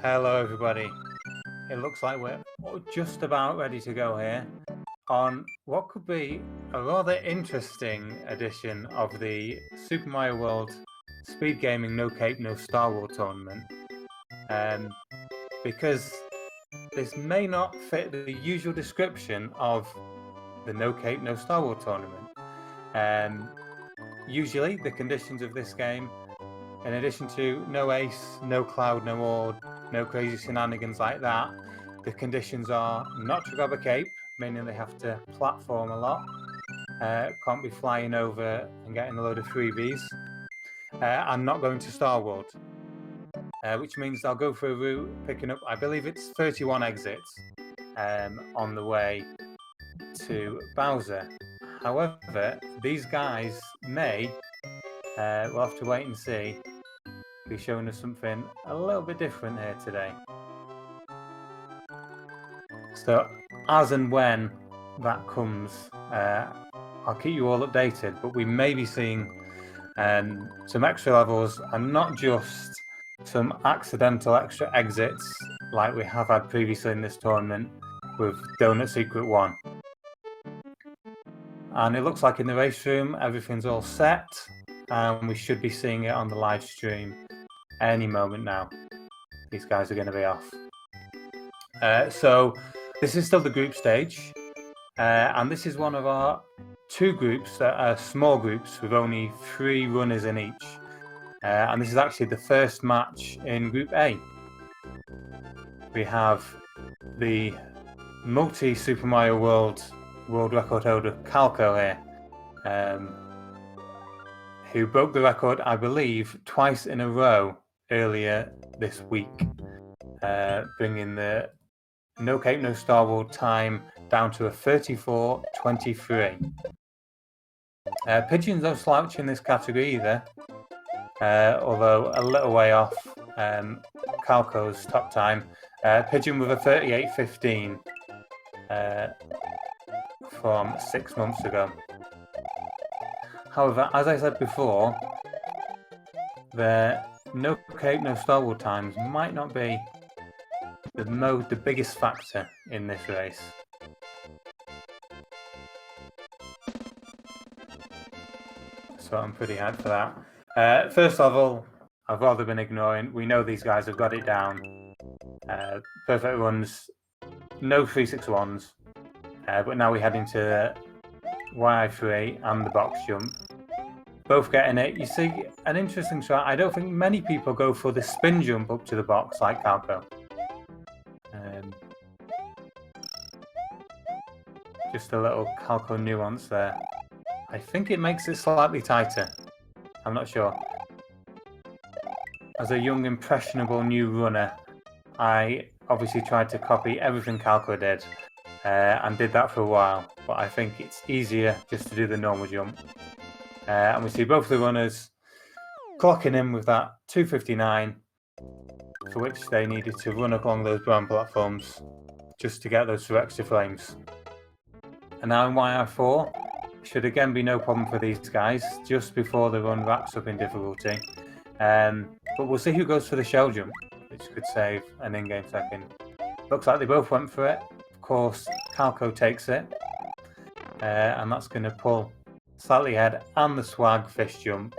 Hello everybody. It looks like we're just about ready to go here on what could be a rather interesting edition of the Super Mario World SpeedGaming No Cape No Star Wars Tournament. Because this may not fit the usual description of the No Cape No Star Wars Tournament. Usually the conditions of this game, in addition to no ace, no cloud, no orb, no crazy shenanigans like that, the conditions are not to grab a cape, meaning they have to platform a lot, can't be flying over and getting a load of freebies, and not going to Star World, which means they'll go through a route picking up, I believe it's 31 exits on the way to Bowser. However, these guys may, we'll have to wait and see, be showing us something a little bit different here today. So as and when that comes, I'll keep you all updated, but we may be seeing some extra levels and not just some accidental extra exits like we have had previously in this tournament with Donut Secret 1. And it looks like in the race room everything's all set, and we should be seeing it on the live stream any moment now. These guys are going to be off. So this is still the group stage, and this is one of our two groups that are small groups with only 3 runners in each. And this is actually the first match in Group A. We have the multi-Super Mario World record holder Calco here, who broke the record, I believe, twice in a row earlier this week, bringing the No Cape No Star Wars time down to a 34:23. Pigeon's no slouch in this category either, although a little way off Calco's top time. Pigeon with a 38:15 from 6 months ago. However, as I said before, the No Cape No Star Wars times might not be the biggest factor in this race. So I'm pretty hyped for that. First level, I've rather been ignoring. We know these guys have got it down. Perfect runs, no 361s, but now we head into Y3 and the box jump. Both getting it. You see an interesting shot. I don't think many people go for the spin jump up to the box like Calco. Just a little Calco nuance there. I think it makes it slightly tighter. I'm not sure. As a young, impressionable new runner, I obviously tried to copy everything Calco did, and did that for a while, but I think it's easier just to do the normal jump. And we see both the runners clocking in with that 2:59, for which they needed to run along those brown platforms just to get those 2 extra frames. And now in YR4, should again be no problem for these guys just before the run wraps up in difficulty. But we'll see who goes for the shell jump, which could save an in-game second. Looks like they both went for it. Of course, Calco takes it, and that's going to pull slightly ahead and the swag fish jump.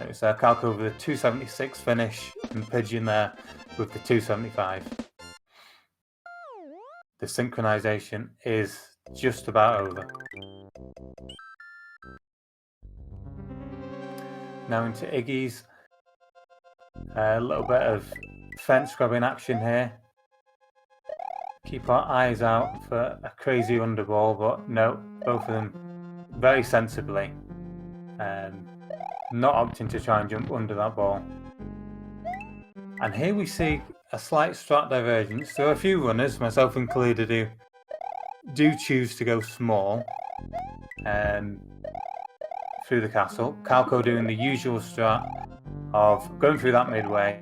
It's Calco with a 276 finish and Pigeon there with the 275. The synchronization is just about over. Now into Iggy's. A little bit of fence grabbing action here. Keep our eyes out for a crazy underball, but no, both of them very sensibly, not opting to try and jump under that ball. And here we see a slight strat divergence. There are a few runners, myself included, who do choose to go small through the castle. Calco doing the usual strat of going through that midway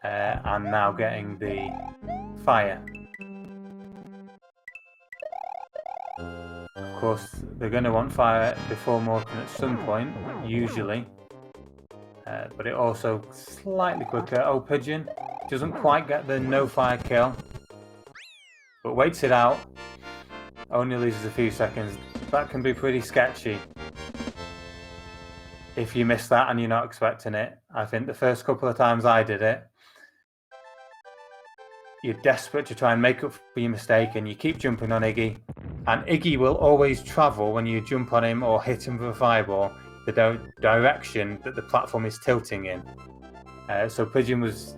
and now getting the fire. Of course, they're going to want fire before Morton at some point, usually. but it also slightly quicker. Oh, Pigeon doesn't quite get the no fire kill, but waits it out. Only loses a few seconds. That can be pretty sketchy if you miss that and you're not expecting it. I think the first couple of times I did it, you're desperate to try and make up for your mistake and you keep jumping on Iggy, and Iggy will always travel when you jump on him or hit him with a fireball the direction that the platform is tilting in. So Pigeon was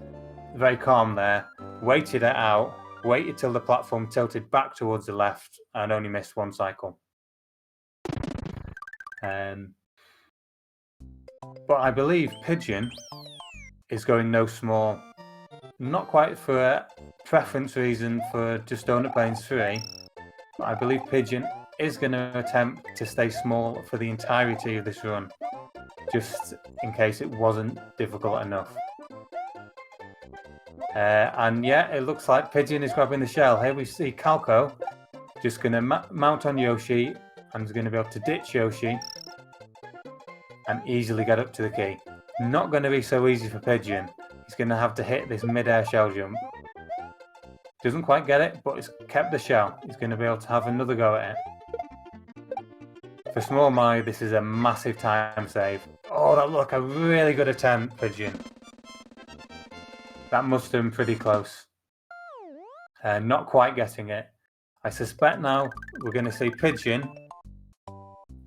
very calm there, waited it out, waited till the platform tilted back towards the left and only missed one cycle. But I believe Pigeon is going no small, not quite for a preference reason for just Donut Plains 3, but I believe Pigeon is going to attempt to stay small for the entirety of this run, just in case it wasn't difficult enough. And yeah, it looks like Pigeon is grabbing the shell. Here we see Calco just going to mount on Yoshi and is going to be able to ditch Yoshi and easily get up to the key. Not going to be so easy for Pigeon. He's going to have to hit this mid-air shell jump. Doesn't quite get it, but he's kept the shell. He's going to be able to have another go at it. For Small Mario, this is a massive time save. Oh, that looked like a really good attempt, Pigeon. That must have been pretty close. Not quite getting it. I suspect now we're going to see Pigeon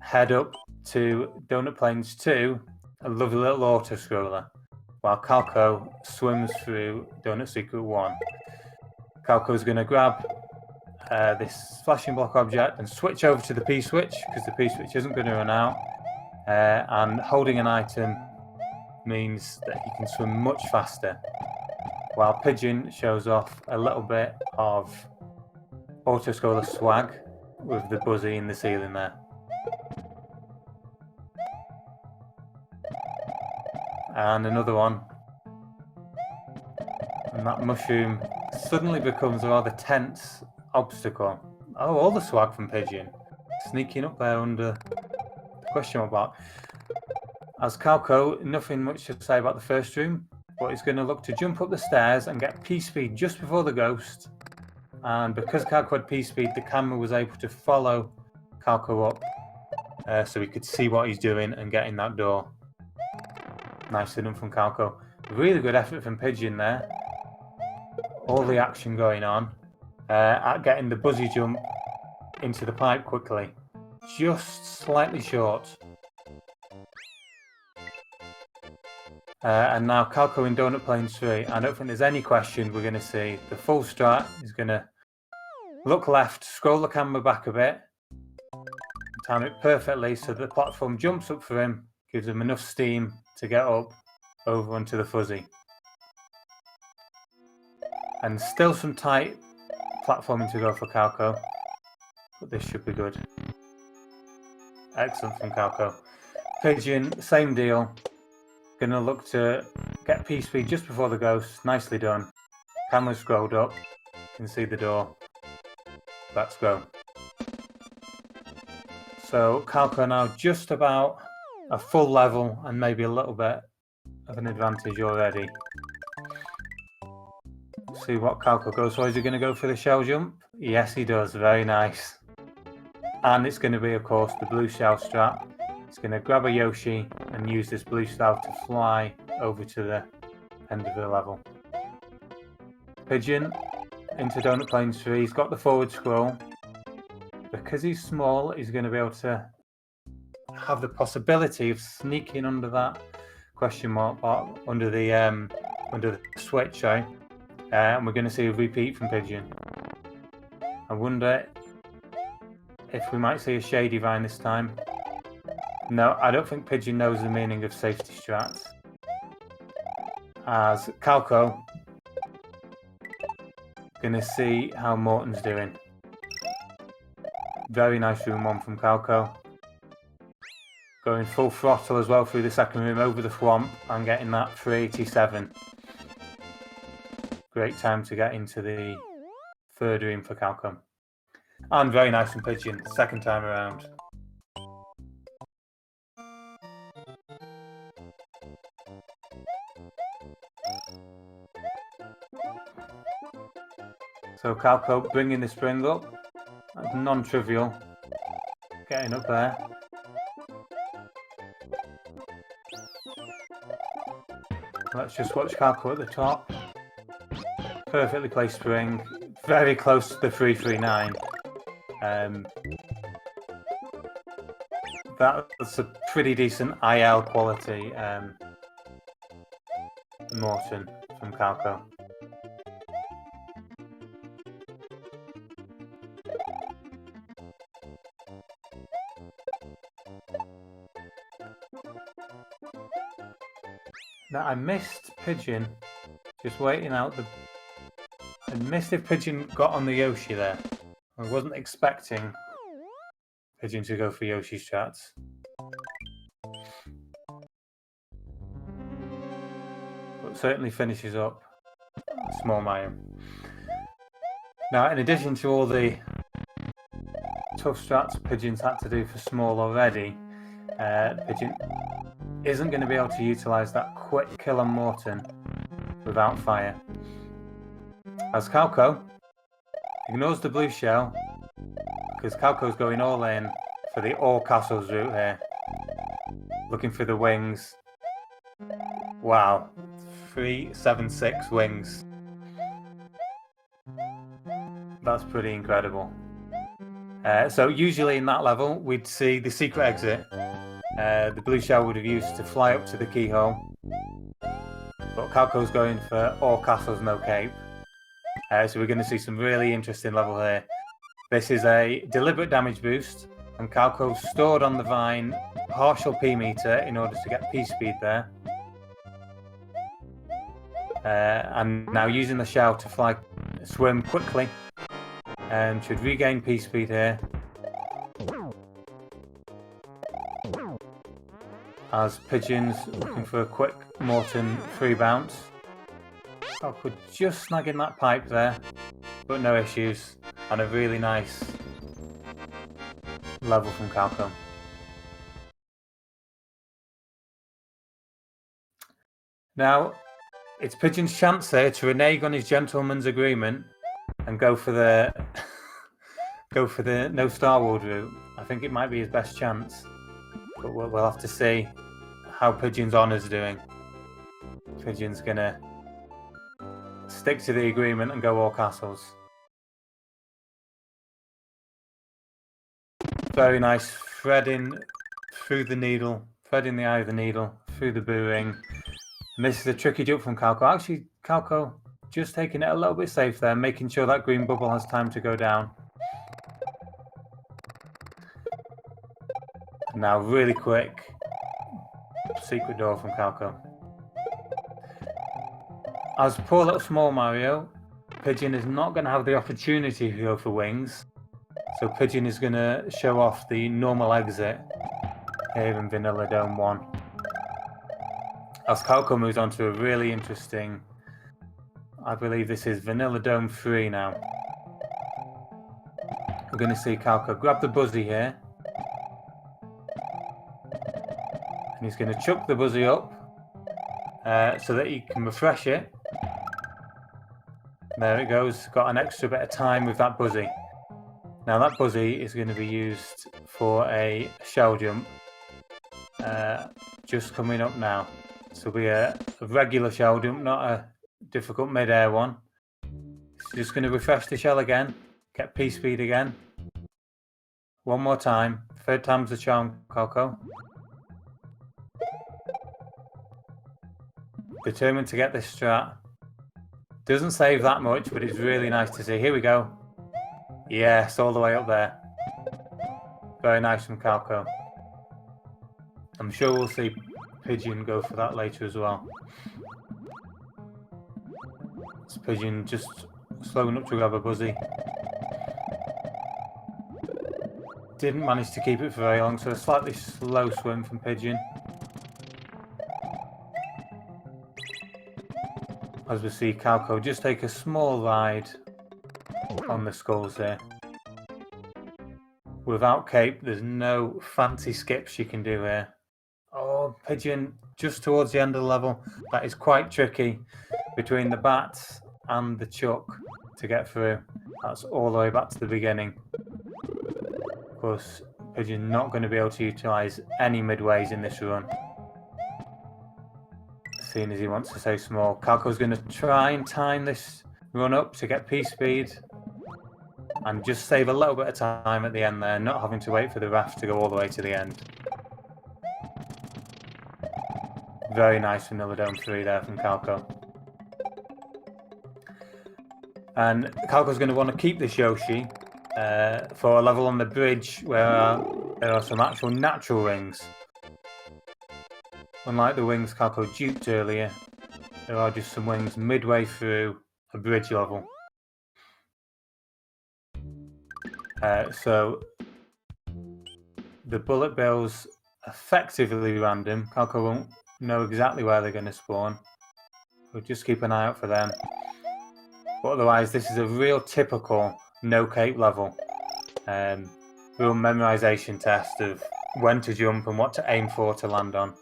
head up to Donut Plains 2, a lovely little auto-scroller, while Calco swims through Donut Secret 1. Calco's going to grab this flashing block object and switch over to the P-switch, because the P-switch isn't going to run out. And holding an item means that he can swim much faster, while Pigeon shows off a little bit of auto-scroller swag with the buzzy in the ceiling there. And another one. And that mushroom suddenly becomes a rather tense obstacle. Oh, all the swag from Pigeon. Sneaking up there under the question mark. As Calco, nothing much to say about the first room, but he's going to look to jump up the stairs and get P-speed just before the ghost. And because Calco had P-speed, the camera was able to follow Calco up so we could see what he's doing and get in that door. Nicely done from Calco. Really good effort from Pigeon there. All the action going on at getting the buzzy jump into the pipe quickly. Just slightly short. And now Calco in Donut Plains 3. I don't think there's any question we're going to see the full strat. He's going to look left, scroll the camera back a bit, time it perfectly so the platform jumps up for him, gives him enough steam to get up over onto the fuzzy. And still some tight platforming to go for Calco, but this should be good. Excellent from Calco. Pigeon, same deal. Going to look to get P-speed just before the ghost. Nicely done. Camera scrolled up. You can see the door. Let's go. So Calco now just about a full level and maybe a little bit of an advantage already. See what Calco goes for. Is he going to go for the shell jump? Yes, he does. Very nice. And it's going to be, of course, the blue shell strat. He's going to grab a Yoshi and use this blue shell to fly over to the end of the level. Pigeon into Donut Plains 3. He's got the forward scroll. Because he's small, he's going to be able to have the possibility of sneaking under that question mark under the switch, sorry. And we're going to see a repeat from Pigeon. I wonder if we might see a Shady Vine this time. No, I don't think Pigeon knows the meaning of safety strats. As Calco, going to see how Morton's doing. Very nice room one from Calco. Going full throttle as well through the second room over the swamp and getting that 387. Great time to get into the third room for Calco. And very nice from Pigeon, second time around. So Calco bringing the spring up. That's non-trivial. Getting up there. Let's just watch Calco at the top. Perfectly placed spring. Very close to the 339. That's a pretty decent IL quality Morton from Calco. Now I missed Pigeon just waiting out the... I missed if Pigeon got on the Yoshi there. I wasn't expecting Pigeon to go for Yoshi strats. But certainly finishes up Small Mario. Now, in addition to all the tough strats Pigeon's had to do for Small already, Pigeon isn't going to be able to utilise that quick kill on Morton without fire. As Calco ignores the blue shell, because Calco's going all in for the all castles route here. Looking for the wings. Wow, 376 wings. That's pretty incredible. So usually in that level, we'd see the secret exit. The blue shell would have used to fly up to the keyhole. But Calco's going for all castles, no cape. So we're going to see some really interesting level here. This is a deliberate damage boost, and Calco stored on the vine partial P meter in order to get P speed there. And now using the shell to swim quickly, and should regain P speed here. As Pigeon's looking for a quick Morton free bounce. Calco just snagging that pipe there, but no issues. And a really nice level from Calco. Now, it's Pigeon's chance here to renege on his gentleman's agreement and go for the no Star Wars route. I think it might be his best chance, but we'll have to see how Pigeon's honour's doing. Pigeon's gonna stick to the agreement and go all castles. Very nice, threading through the needle, threading the eye of the needle, through the boo ring. And this is a tricky jump from Calco. Actually, Calco just taking it a little bit safe there, making sure that green bubble has time to go down. And now really quick, secret door from Calco. As poor little Small Mario, Pigeon is not going to have the opportunity to go for wings. So Pigeon is going to show off the normal exit here in Vanilla Dome 1. As Calco moves on to a really interesting, I believe this is Vanilla Dome 3 now. We're going to see Calco grab the buzzy here. And he's going to chuck the buzzy up so that he can refresh it. There it goes, got an extra bit of time with that buzzy. Now that buzzy is going to be used for a shell jump, just coming up now. This will be a regular shell jump, not a difficult mid-air one. So just going to refresh the shell again, get P speed again. One more time, third time's the charm, Calco. Determined to get this strat. Doesn't save that much, but it's really nice to see. Here we go. Yes, all the way up there. Very nice from Calco. I'm sure we'll see Pigeon go for that later as well. It's Pigeon just slowing up to grab a buzzy. Didn't manage to keep it for very long, so a slightly slow swim from Pigeon. As we see Calco just take a small ride on the skulls here. Without cape, there's no fancy skips you can do here. Oh, Pigeon just towards the end of the level. That is quite tricky between the bats and the chuck to get through. That's all the way back to the beginning. Of course, Pigeon's not going to be able to utilise any midways in this run, seeing as he wants to stay small. Calco's going to try and time this run up to get P-speed and just save a little bit of time at the end there, not having to wait for the raft to go all the way to the end. Very nice for another Dome 3 there from Calco. And Calco's going to want to keep this Yoshi for a level on the bridge where there are some actual natural rings. Unlike the wings Calco duped earlier, there are just some wings midway through a bridge level. So the bullet bills effectively random. Calco won't know exactly where they're going to spawn. We'll just keep an eye out for them. But otherwise, this is a real typical no-cape level. Real memorization test of when to jump and what to aim for to land on.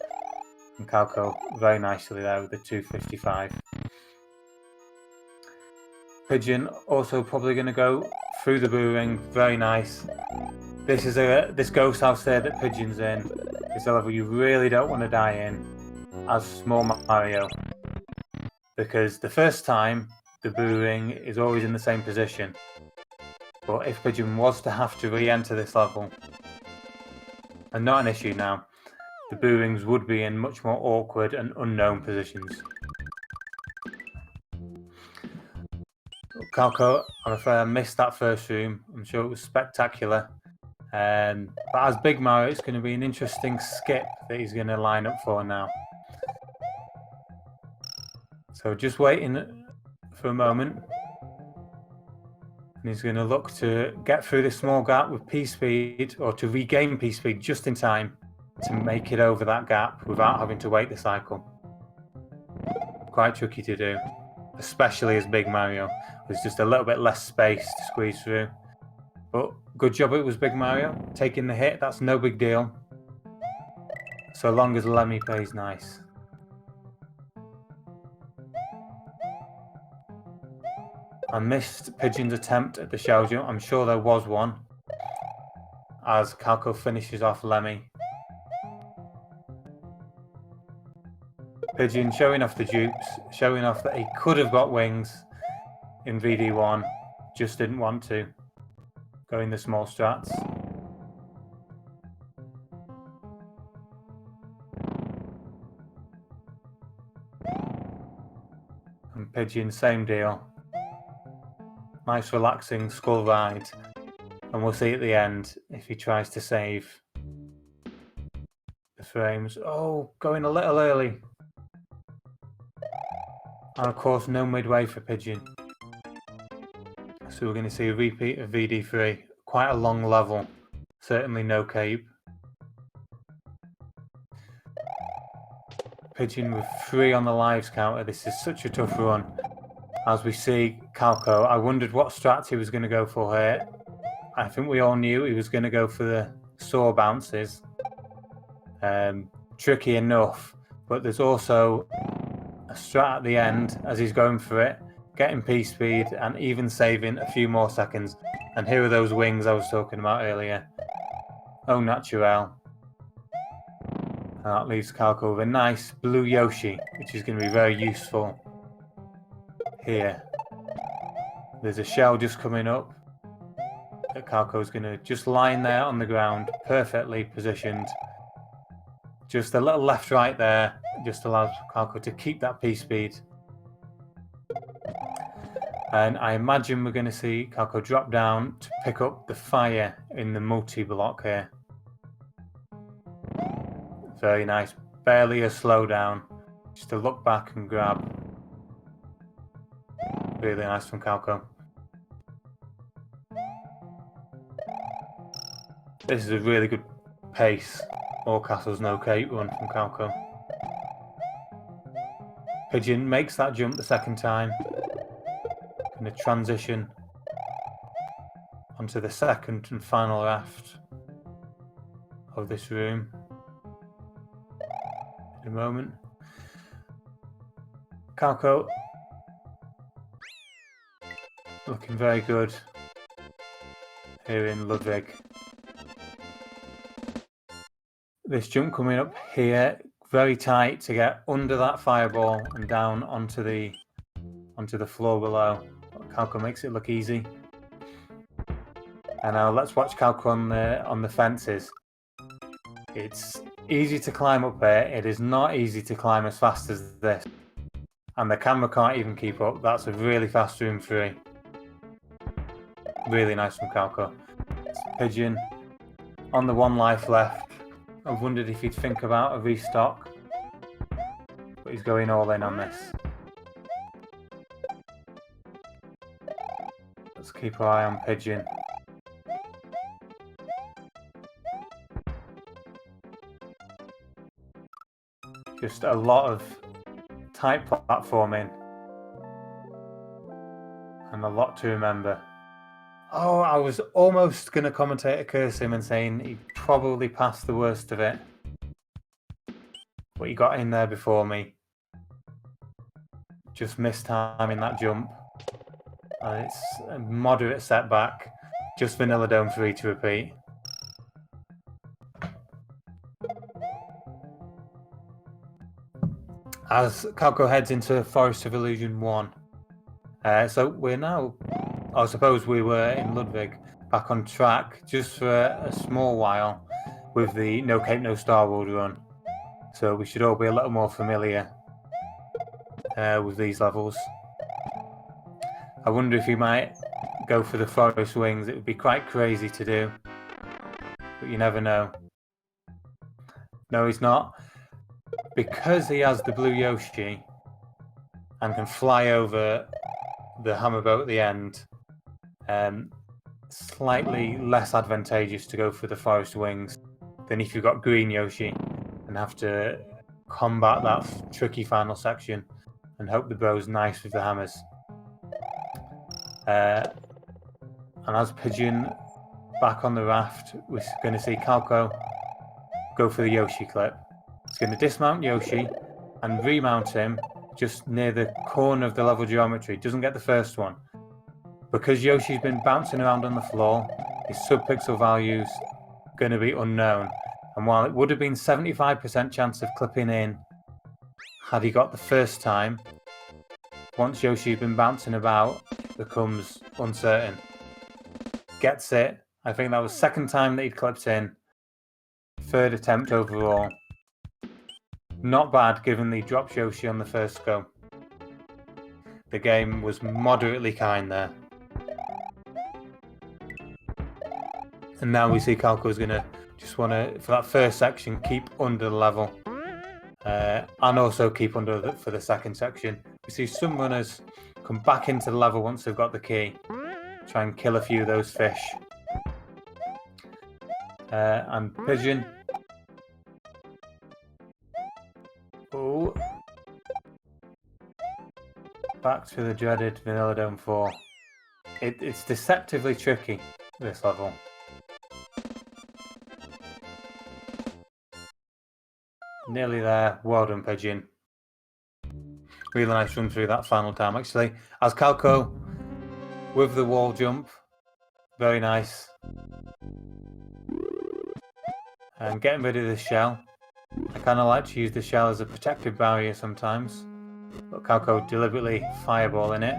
And Calco very nicely there with the 255. Pigeon also probably going to go through the blue ring. Very nice. This ghost house there that Pigeon's in is a level you really don't want to die in as Small Mario, because the first time the blue ring is always in the same position. But if Pigeon was to have to re-enter this level, and not an issue now, the blue rings would be in much more awkward and unknown positions. Calco, I'm afraid I missed that first room. I'm sure it was spectacular. But as Big Mario, it's going to be an interesting skip that he's going to line up for now. So just waiting for a moment. And he's going to look to get through this small gap with P-speed, or to regain P-speed just in time to make it over that gap without having to wait the cycle. Quite tricky to do, especially as Big Mario. There's just a little bit less space to squeeze through. But good job it was Big Mario. Taking the hit, that's no big deal. So long as Lemmy plays nice. I missed Pigeon's attempt at the shell jump. I'm sure there was one, as Calco finishes off Lemmy. Pigeon showing off the dupes, showing off that he could have got wings in VD1, just didn't want to. Going the small strats. And Pigeon, same deal. Nice relaxing skull ride. And we'll see at the end if he tries to save the frames. Oh, going a little early. And of course, no midway for Pigeon. So we're going to see a repeat of VD3. Quite a long level. Certainly no cape. Pigeon with 3 on the lives counter. This is such a tough run. As we see Calco, I wondered what strats he was going to go for here. I think we all knew he was going to go for the saw bounces. Tricky enough, but there's also a strat at the end as he's going for it, getting P-speed and even saving a few more seconds. And here are those wings I was talking about earlier. Au naturel. And that leaves Calco with a nice blue Yoshi, which is going to be very useful here. There's a shell just coming up that Calco's going to just line there on the ground, perfectly positioned. Just a little left-right there, just allows Calco to keep that P-speed. And I imagine we're going to see Calco drop down to pick up the fire in the multi-block here. Very nice. Barely a slowdown. Just to look back and grab. Really nice from Calco. This is a really good pace. All castles, no cape run from Calco. Pigeon makes that jump the second time. Going to transition onto the second and final raft of this room in a moment. Calco Looking very good here in Ludwig. This jump coming up here, very tight to get under that fireball and down onto the floor below. Calco makes it look easy. And now let's watch Calco on the fences. It's easy to climb up there. It is not easy to climb as fast as this. And the camera can't even keep up. That's a really fast room 3. Really nice from Calco. It's Pigeon on the 1 life left. I wondered if he'd think about a restock, but he's going all in on this. Let's keep our eye on Pigeon. Just a lot of tight platforming and a lot to remember. Oh, I was almost going to commentate a curse him and saying he probably passed the worst of it. But he got in there before me. Just missed timing that jump. And it's a moderate setback. Just Vanilla Dome 3 to repeat. As Calco heads into Forest of Illusion 1. So we're now, I suppose we were in Ludwig, back on track just for a small while with the No Cape No Star World run. So we should all be a little more familiar with these levels. I wonder if he might go for the Forest Wings. It would be quite crazy to do, but you never know. No, he's not. Because he has the blue Yoshi and can fly over the hammer boat at the end, slightly less advantageous to go for the Forest Wings than if you've got green Yoshi and have to combat that tricky final section and hope the bow's nice with the hammers. And as Pigeon back on the raft, we're going to see Calco go for the Yoshi clip. He's going to dismount Yoshi and remount him just near the corner of the level geometry. Doesn't get the first one. Because Yoshi's been bouncing around on the floor, his sub-pixel value's going to be unknown. And while it would have been 75% chance of clipping in had he got the first time, once Yoshi's been bouncing about, it becomes uncertain. Gets it. I think that was second time that he'd clipped in. Third attempt overall. Not bad given the dropped Yoshi on the first go. The game was moderately kind there. And now we see Calco's going to just want to, for that first section, keep under the level. And also keep under for the second section. We see some runners come back into the level once they've got the key. Try and kill a few of those fish. And Pigeon. Oh. Back to the dreaded Vanilla Dome 4. It's deceptively tricky, this level. Nearly there. Well done, Pigeon. Really nice run through that final time, actually. As Calco with the wall jump. Very nice. And getting rid of the shell. I kind of like to use the shell as a protective barrier sometimes. But Calco deliberately fireballing it.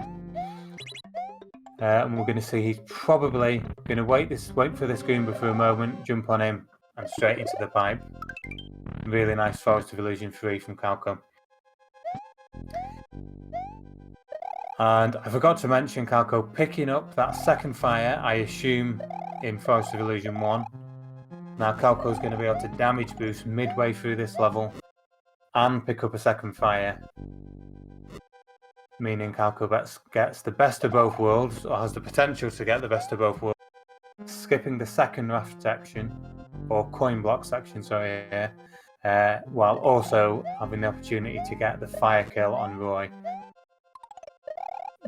And we're going to see he's probably going to wait for this Goomba for a moment, jump on him, and straight into the pipe. Really nice Forest of Illusion 3 from Calco. And I forgot to mention Calco picking up that second fire, I assume, in Forest of Illusion 1. Now Calco's going to be able to damage boost midway through this level and pick up a second fire. Meaning Calco gets the best of both worlds, or has the potential to get the best of both worlds. Skipping the second raft section, or coin block section, sorry, while also having the opportunity to get the fire kill on Roy.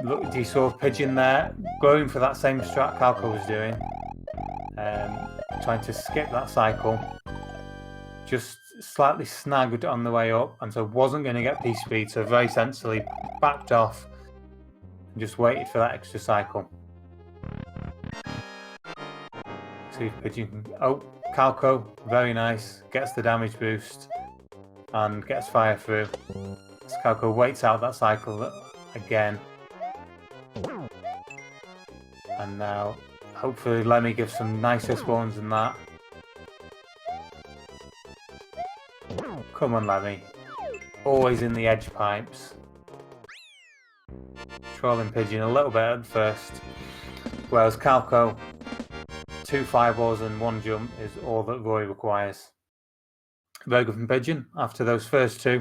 Look, you saw Pigeon there, going for that same strat Calco was doing. Trying to skip that cycle. Just slightly snagged on the way up, and so wasn't going to get P-Speed, so very sensibly backed off. just waited for that extra cycle. See if Pigeon can... Oh, Calco, very nice. Gets the damage boost and gets fire through. So Calco waits out that cycle again. And now, hopefully Lemmy gives some nicer spawns than that. Come on, Lemmy. Always in the edge pipes. Trolling Pigeon a little bit at first. Whereas Calco, 2 fireballs and 1 jump is all that Roy requires. Very good from Pigeon after those first 2.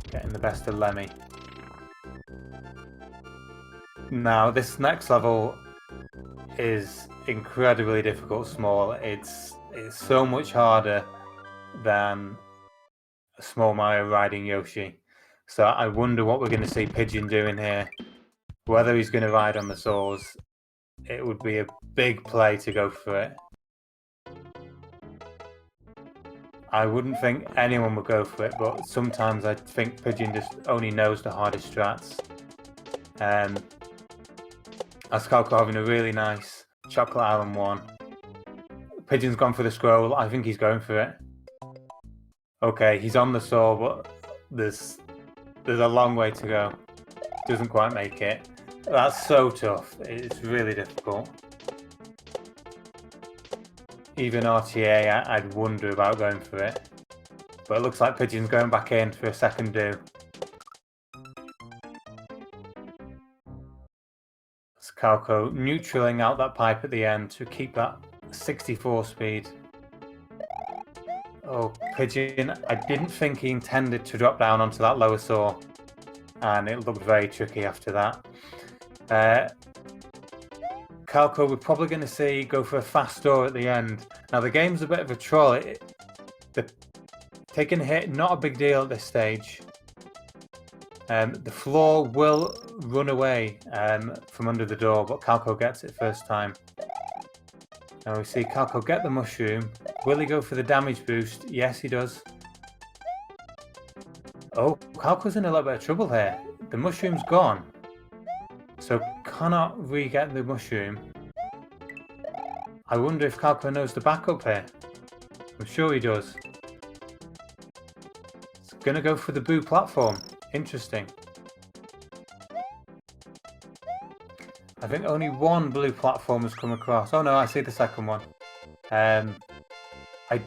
Getting the best of Lemmy. Now, this next level is incredibly difficult, Small. It's so much harder than a Small Mario riding Yoshi. So I wonder what we're going to see Pigeon doing here. Whether he's going to ride on the saws, it would be a big play to go for it. I wouldn't think anyone would go for it, but sometimes I think Pigeon just only knows the hardest strats. As Calco having a really nice Chocolate Island 1. Pigeon's gone for the scroll. I think he's going for it. Okay, he's on the saw, but there's a long way to go. Doesn't quite make it. That's so tough. It's really difficult. Even RTA, I'd wonder about going for it. But it looks like Pigeon's going back in for a second do. It's Calco neutraling out that pipe at the end to keep that 64 speed. Oh, Pigeon, I didn't think he intended to drop down onto that lower saw. And it looked very tricky after that. Calco, we're probably going to see go for a fast door at the end. Now, the game's a bit of a troll. Taking a hit, not a big deal at this stage. The floor will run away from under the door, but Calco gets it first time. Now we see Calco get the mushroom. Will he go for the damage boost? Yes, he does. Oh, Calco's in a little bit of trouble here. The mushroom's gone. So cannot re-get the mushroom. I wonder if Calco knows the backup here. I'm sure he does. It's going to go for the blue platform. Interesting. I think only 1 blue platform has come across. Oh no, I see the second one. I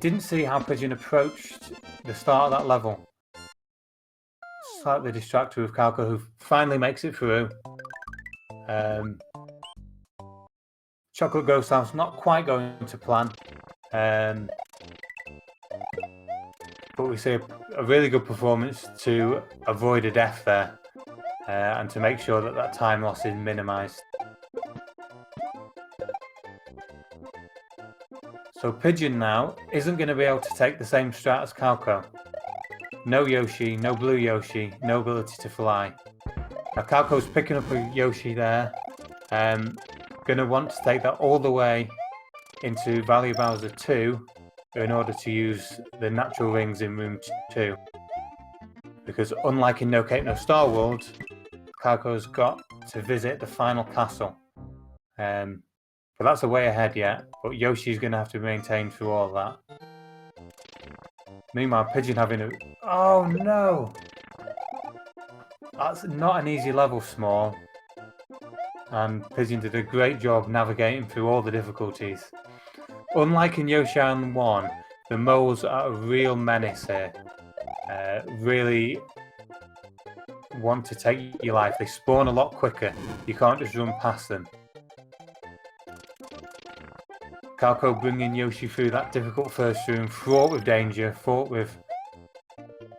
didn't see how Pigeon approached the start of that level. Slightly distracted with Calco, who finally makes it through. Chocolate Ghost House not quite going to plan. But we see a really good performance to avoid a death there. And to make sure that time loss is minimised. So Pigeon now isn't going to be able to take the same strat as Calco. No Yoshi, no blue Yoshi, no ability to fly. Now Calco's picking up a Yoshi there. Going to want to take that all the way into Valley of Bowser 2 in order to use the natural rings in Room 2. Because unlike in No Cape No Star World, Calco's got to visit the final castle. But that's a way ahead yet, but Yoshi's going to have to maintain through all that. Meanwhile, Pigeon having a... Oh no! That's not an easy level, Small. And Pigeon did a great job navigating through all the difficulties. Unlike in Yoshi Island 1, the moles are a real menace here. Really want to take your life. They spawn a lot quicker. You can't just run past them. Calco bringing Yoshi through that difficult first room, fraught with danger, fraught with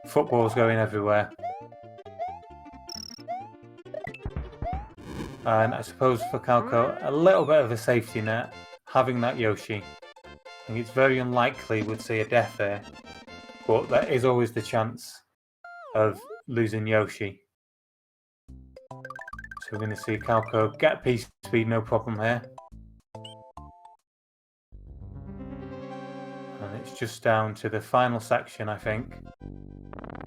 footballs going everywhere. And I suppose for Calco, a little bit of a safety net, having that Yoshi. I think it's very unlikely we'd see a death there, but there is always the chance of losing Yoshi. So we're going to see Calco get P speed, no problem here. And it's just down to the final section, I think.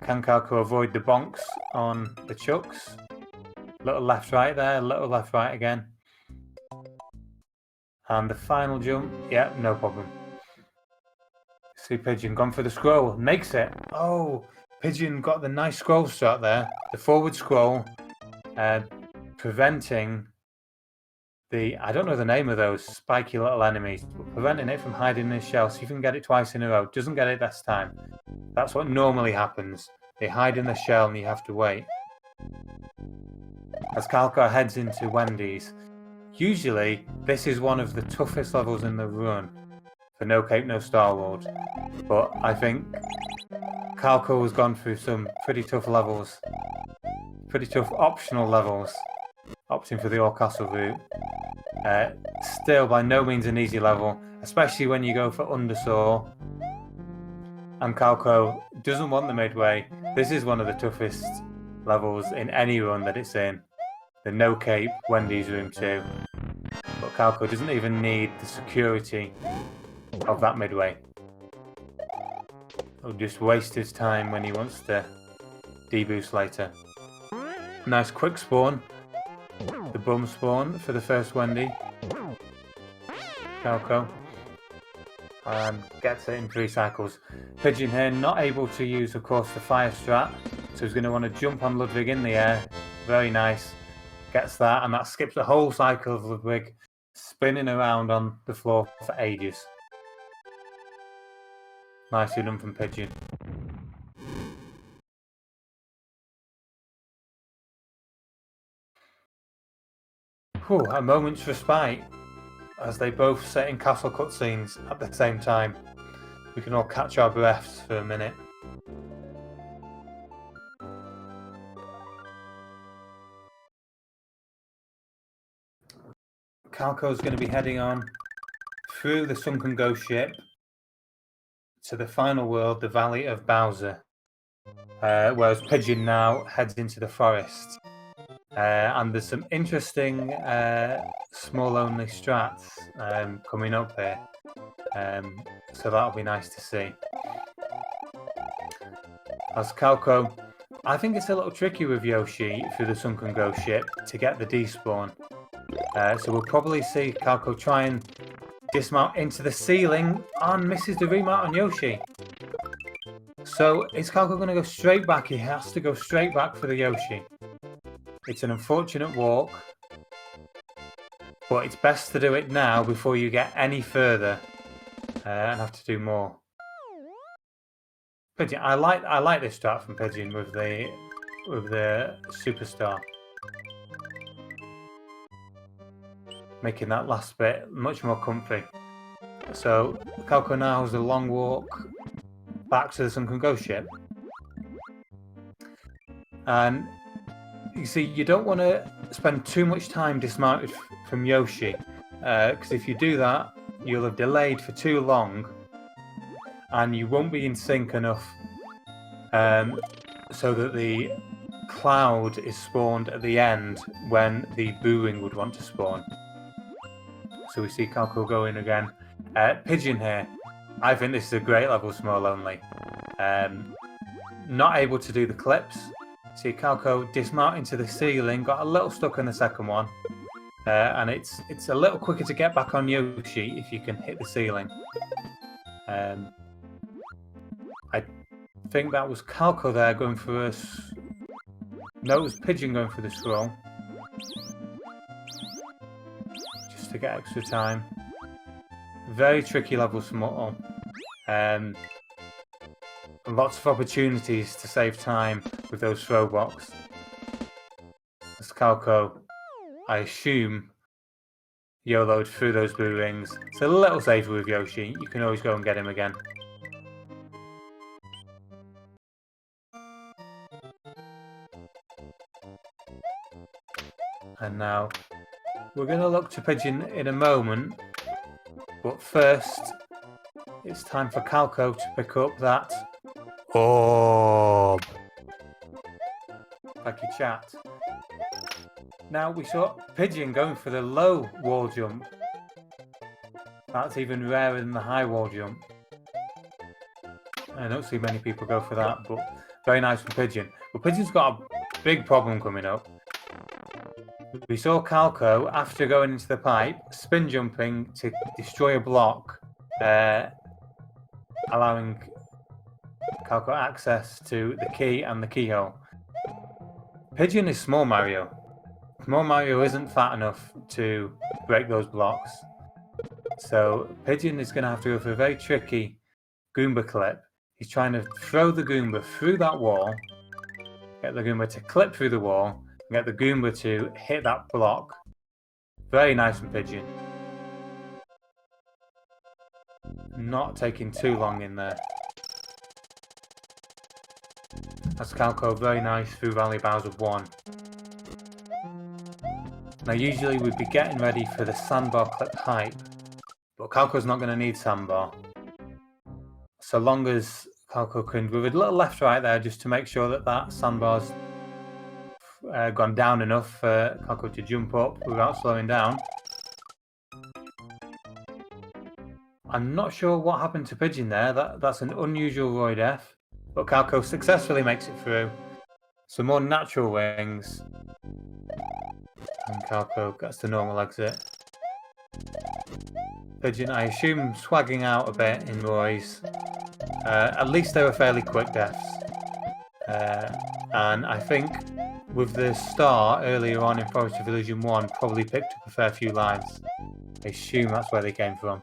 Can Calco avoid the bonks on the chucks? Little left right there, little left right again. And the final jump, yeah, no problem. See Pigeon gone for the scroll, makes it. Oh, Pigeon got the nice scroll start there. The forward scroll, preventing the, I don't know the name of those spiky little enemies, but preventing it from hiding in his shell. See if you can get it twice in a row. Doesn't get it this time. That's what normally happens. They hide in the shell and you have to wait. As Calco heads into Wendy's, usually this is one of the toughest levels in the run for No Cape No Star World, but I think Calco has gone through some pretty tough levels, pretty tough optional levels, opting for the All Castle route. Still by no means an easy level, especially when you go for Undersaw, and Calco doesn't want the midway. This is one of the toughest levels in any run that it's in, the No Cape Wendy's Room 2, but Calco doesn't even need the security of that midway. He'll just waste his time when he wants to deboost later. Nice quick spawn, the bum spawn for the first Wendy. Calco, and gets it in 3 cycles. Pigeon here not able to use, of course, the fire strat, so he's going to want to jump on Ludwig in the air. Very nice. Gets that, and that skips the whole cycle of Ludwig, spinning around on the floor for ages. Nicely done from Pigeon. Whew, a moment's respite as they both set in castle cutscenes at the same time. We can all catch our breaths for a minute. Calco's going to be heading on through the sunken ghost ship to the final world, the Valley of Bowser, whereas Pigeon now heads into the forest. And there's some interesting small only strats coming up here, so that'll be nice to see. As Calco, I think it's a little tricky with Yoshi through the sunken ghost ship to get the despawn, so we'll probably see Calco try and dismount into the ceiling and misses the remount on Yoshi. So is Calco going to go straight back? He has to go straight back for the Yoshi. It's an unfortunate walk, but it's best to do it now before you get any further and have to do more. Pigeon, I like this start from Pigeon with the superstar, making that last bit much more comfy. So Calco now has a long walk back to the sunken ghost ship, and you see, you don't want to spend too much time dismounted from Yoshi, because if you do that, you'll have delayed for too long, and you won't be in sync enough so that the cloud is spawned at the end when the booing would want to spawn. So we see Calco go in again. Pigeon here, I think this is a great level small only. Not able to do the clips. See Calco dismount into the ceiling, got a little stuck in the second one, and it's a little quicker to get back on Yoshi if you can hit the ceiling. I think that was Calco there going for a... No, it was Pigeon going for the scroll. Just to get extra time. Very tricky level small. Lots of opportunities to save time with those throwbacks. As Calco, I assume, YOLO'd through those blue rings. It's a little safer with Yoshi. You can always go and get him again. And now, we're going to look to Pigeon in a moment. But first, it's time for Calco to pick up that orb. Thank you, chat. Now we saw Pigeon going for the low wall jump. That's even rarer than the high wall jump. I don't see many people go for that, but very nice from Pigeon. But Pigeon's got a big problem coming up. We saw Calco, after going into the pipe, spin jumping to destroy a block, allowing Calco access to the key and the keyhole. Pigeon is Small Mario. Small Mario isn't fat enough to break those blocks. So Pigeon is going to have to go for a very tricky Goomba clip. He's trying to throw the Goomba through that wall, get the Goomba to clip through the wall, and get the Goomba to hit that block. Very nice from Pigeon. Not taking too long in there. That's Calco, very nice through Valley Bowser 1. Now usually we'd be getting ready for the sandbar clip hype, but Calco's not going to need sandbar. So long as Calco can, with a little left right there just to make sure that that sandbar's gone down enough for Calco to jump up without slowing down. I'm not sure what happened to Pigeon there. That's an unusual Roid F, but Calco successfully makes it through. Some more natural wings, and Calco gets the normal exit. Pigeon, I assume, swagging out a bit in Roy's. At least they were fairly quick deaths. And I think with the star earlier on in Forest of Illusion 1, probably picked up a fair few lives. I assume that's where they came from.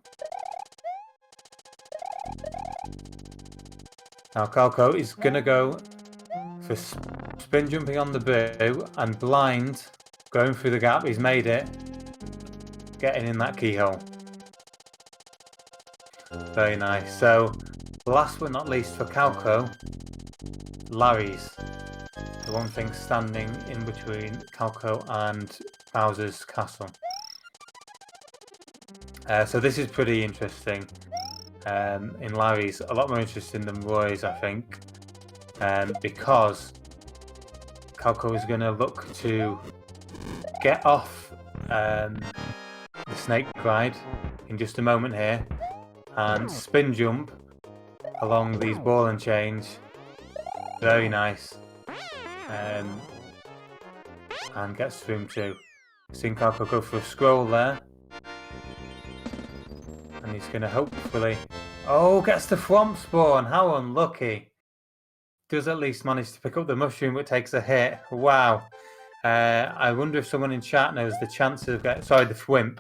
Now Calco is going to go for spin jumping on the boo and blind, going through the gap. He's made it, getting in that keyhole. Very nice. So last but not least for Calco, Larry's. The one thing standing in between Calco and Bowser's castle. So this is pretty interesting. In Larry's, a lot more interesting than Roy's, I think, because Calco is going to look to get off the snake ride in just a moment here and spin jump along these ball and chains. Very nice. And gets through him too. Seeing Calco go for a scroll there. And he's going to hopefully... Oh, gets the Thwomp spawn. How unlucky. Does at least manage to pick up the mushroom, but takes a hit. Wow. I wonder if someone in chat knows the chance of getting... Sorry, the Thwimp.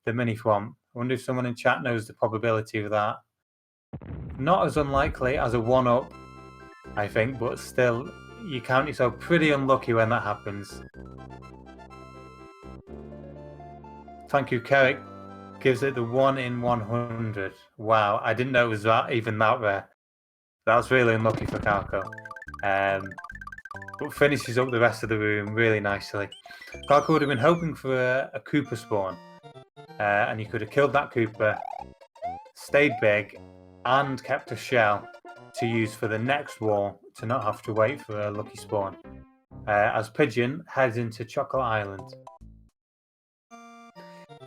The mini Thwomp. I wonder if someone in chat knows the probability of that. Not as unlikely as a 1-up, I think, but still, you count yourself pretty unlucky when that happens. Thank you, Kerrick. Gives it the 1 in 100. Wow, I didn't know it was even that rare. That's really unlucky for Calco. But finishes up the rest of the room really nicely. Calco would have been hoping for a Koopa spawn. And you could have killed that Koopa, stayed big, and kept a shell to use for the next wall to not have to wait for a lucky spawn. As Pigeon heads into Chocolate Island.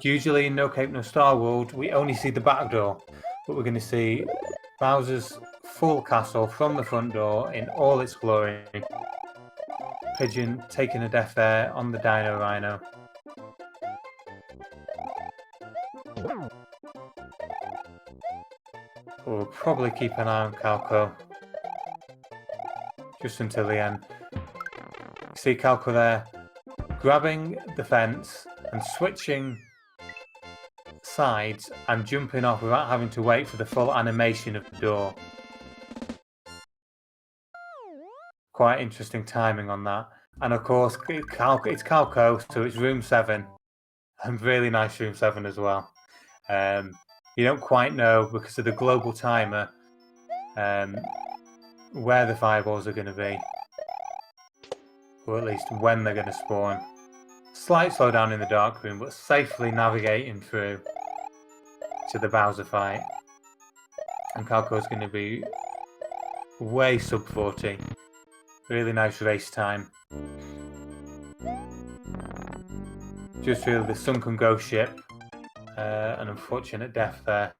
Usually in No Cape No Star World, we only see the back door, but we're going to see Bowser's full castle from the front door in all its glory. Pigeon taking a death there on the Dino Rhino. We'll probably keep an eye on Calco just until the end. See Calco there grabbing the fence and switching sides and jumping off without having to wait for the full animation of the door. Quite interesting timing on that. And of course, it's Calco, so it's room 7. And really nice room 7 as well. You don't quite know, because of the global timer, where the fireballs are going to be. Or at least when they're going to spawn. Slight slowdown in the dark room, but safely navigating through to the Bowser fight. And Calco's going to be way sub 40. Really nice race time. Just really the sunken ghost ship. An unfortunate death there.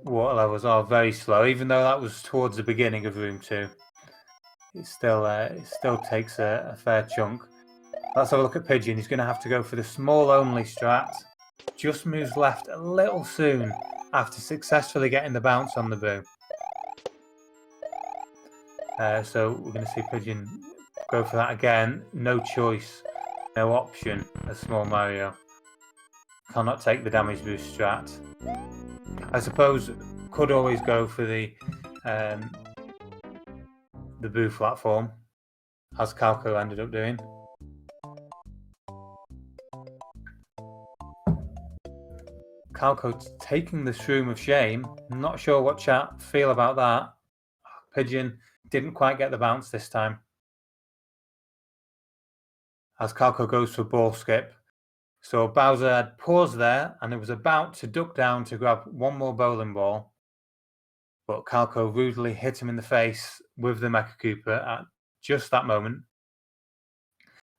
water levels are very slow, even though that was towards the beginning of Room 2. It still takes a fair chunk. Let's have a look at Pigeon. He's going to have to go for the small only strat. Just moves left a little soon after successfully getting the bounce on the boo. So we're going to see Pigeon go for that again. No choice, no option as Small Mario. Cannot take the damage boost strat. I suppose could always go for the boo platform, as Calco ended up doing. Calco taking the Shroom of Shame. Not sure what chat feel about that. Pigeon didn't quite get the bounce this time. As Calco goes for ball skip. So Bowser had paused there and it was about to duck down to grab one more bowling ball. But Calco rudely hit him in the face with the Mecha Koopa at just that moment.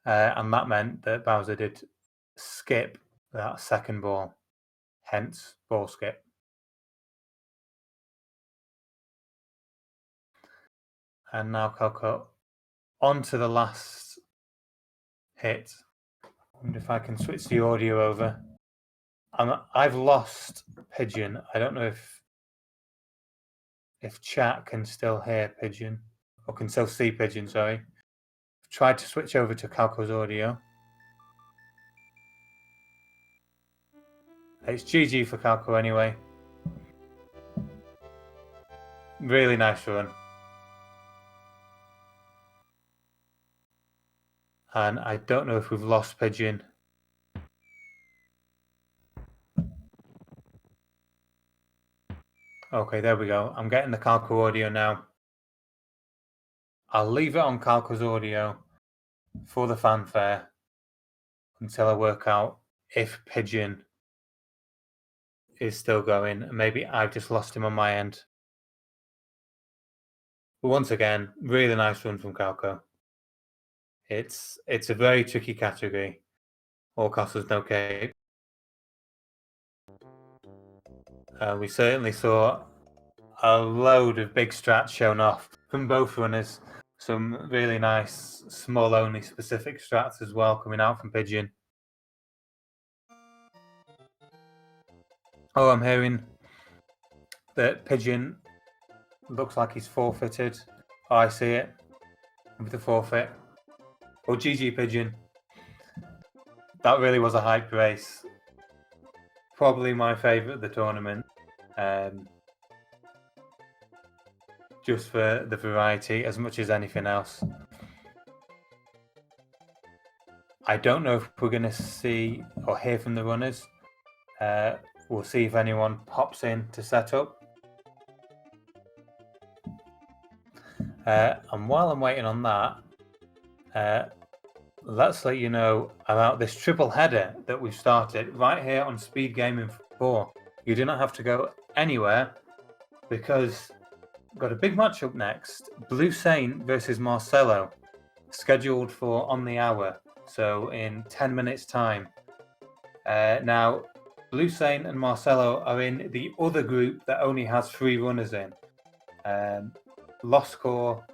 And that meant that Bowser did skip that second ball. Hence, ball skip. And now Calco onto the last hit. I wonder if I can switch the audio over. I've lost Pigeon. I don't know if chat can still hear Pigeon, or can still see Pigeon, sorry. I've tried to switch over to Calco's audio. It's GG for Calco anyway. Really nice run. And I don't know if we've lost Pigeon. Okay, there we go. I'm getting the Calco audio now. I'll leave it on Calco's audio for the fanfare until I work out if Pigeon is still going. Maybe I've just lost him on my end. But once again, really nice run from Calco. It's a very tricky category. All castles, no cape. We certainly saw a load of big strats shown off from both runners. Some really nice small only specific strats as well coming out from Pigeon. Oh, I'm hearing that Pigeon looks like he's forfeited. Oh, I see it with the forfeit. Oh, GG Pigeon. That really was a hype race. Probably my favourite of the tournament. Just for the variety as much as anything else. I don't know if we're going to see or hear from the runners. We'll see if anyone pops in to set up. And while I'm waiting on that, let's let you know about this triple header that we've started right here on SpeedGaming 4. You do not have to go anywhere because we've got a big match up next. Blue Saint versus Marcelo, scheduled for on the hour, so in 10 minutes time. Now, Blue Saint and Marcelo are in the other group that only has 3 runners in. Lost Core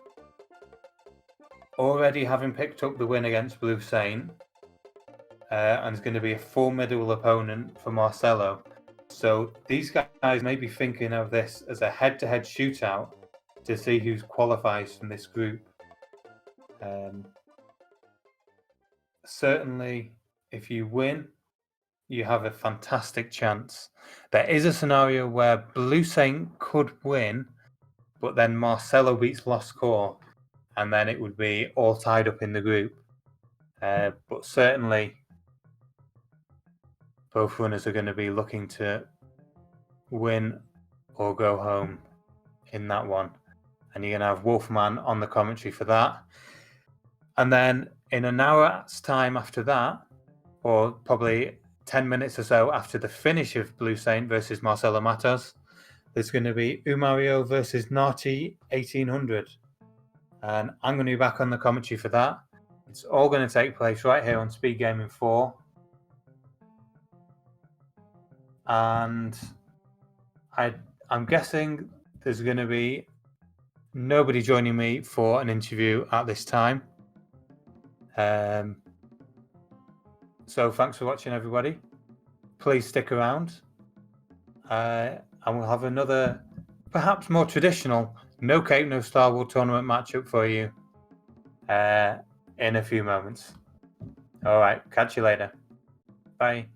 already having picked up the win against Blue Saint, and is going to be a formidable opponent for Marcelo. So these guys may be thinking of this as a head-to-head shootout to see who qualifies from this group. Certainly, if you win, you have a fantastic chance. There is a scenario where Blue Saint could win, but then Marcelo beats Lost Core, and then it would be all tied up in the group. But certainly, both runners are going to be looking to win or go home in that one. And you're going to have Wolfman on the commentary for that. And then in an hour's time after that, or probably 10 minutes or so after the finish of Blue Saint versus Marcelo Matos, there's going to be Umario versus Nati 1800. And I'm going to be back on the commentary for that. It's all going to take place right here on SpeedGaming 4. And I'm guessing there's going to be nobody joining me for an interview at this time. So thanks for watching, everybody. Please stick around. And we'll have another, perhaps more traditional, No Cape, No Star Wars tournament matchup for you in a few moments. All right, catch you later. Bye.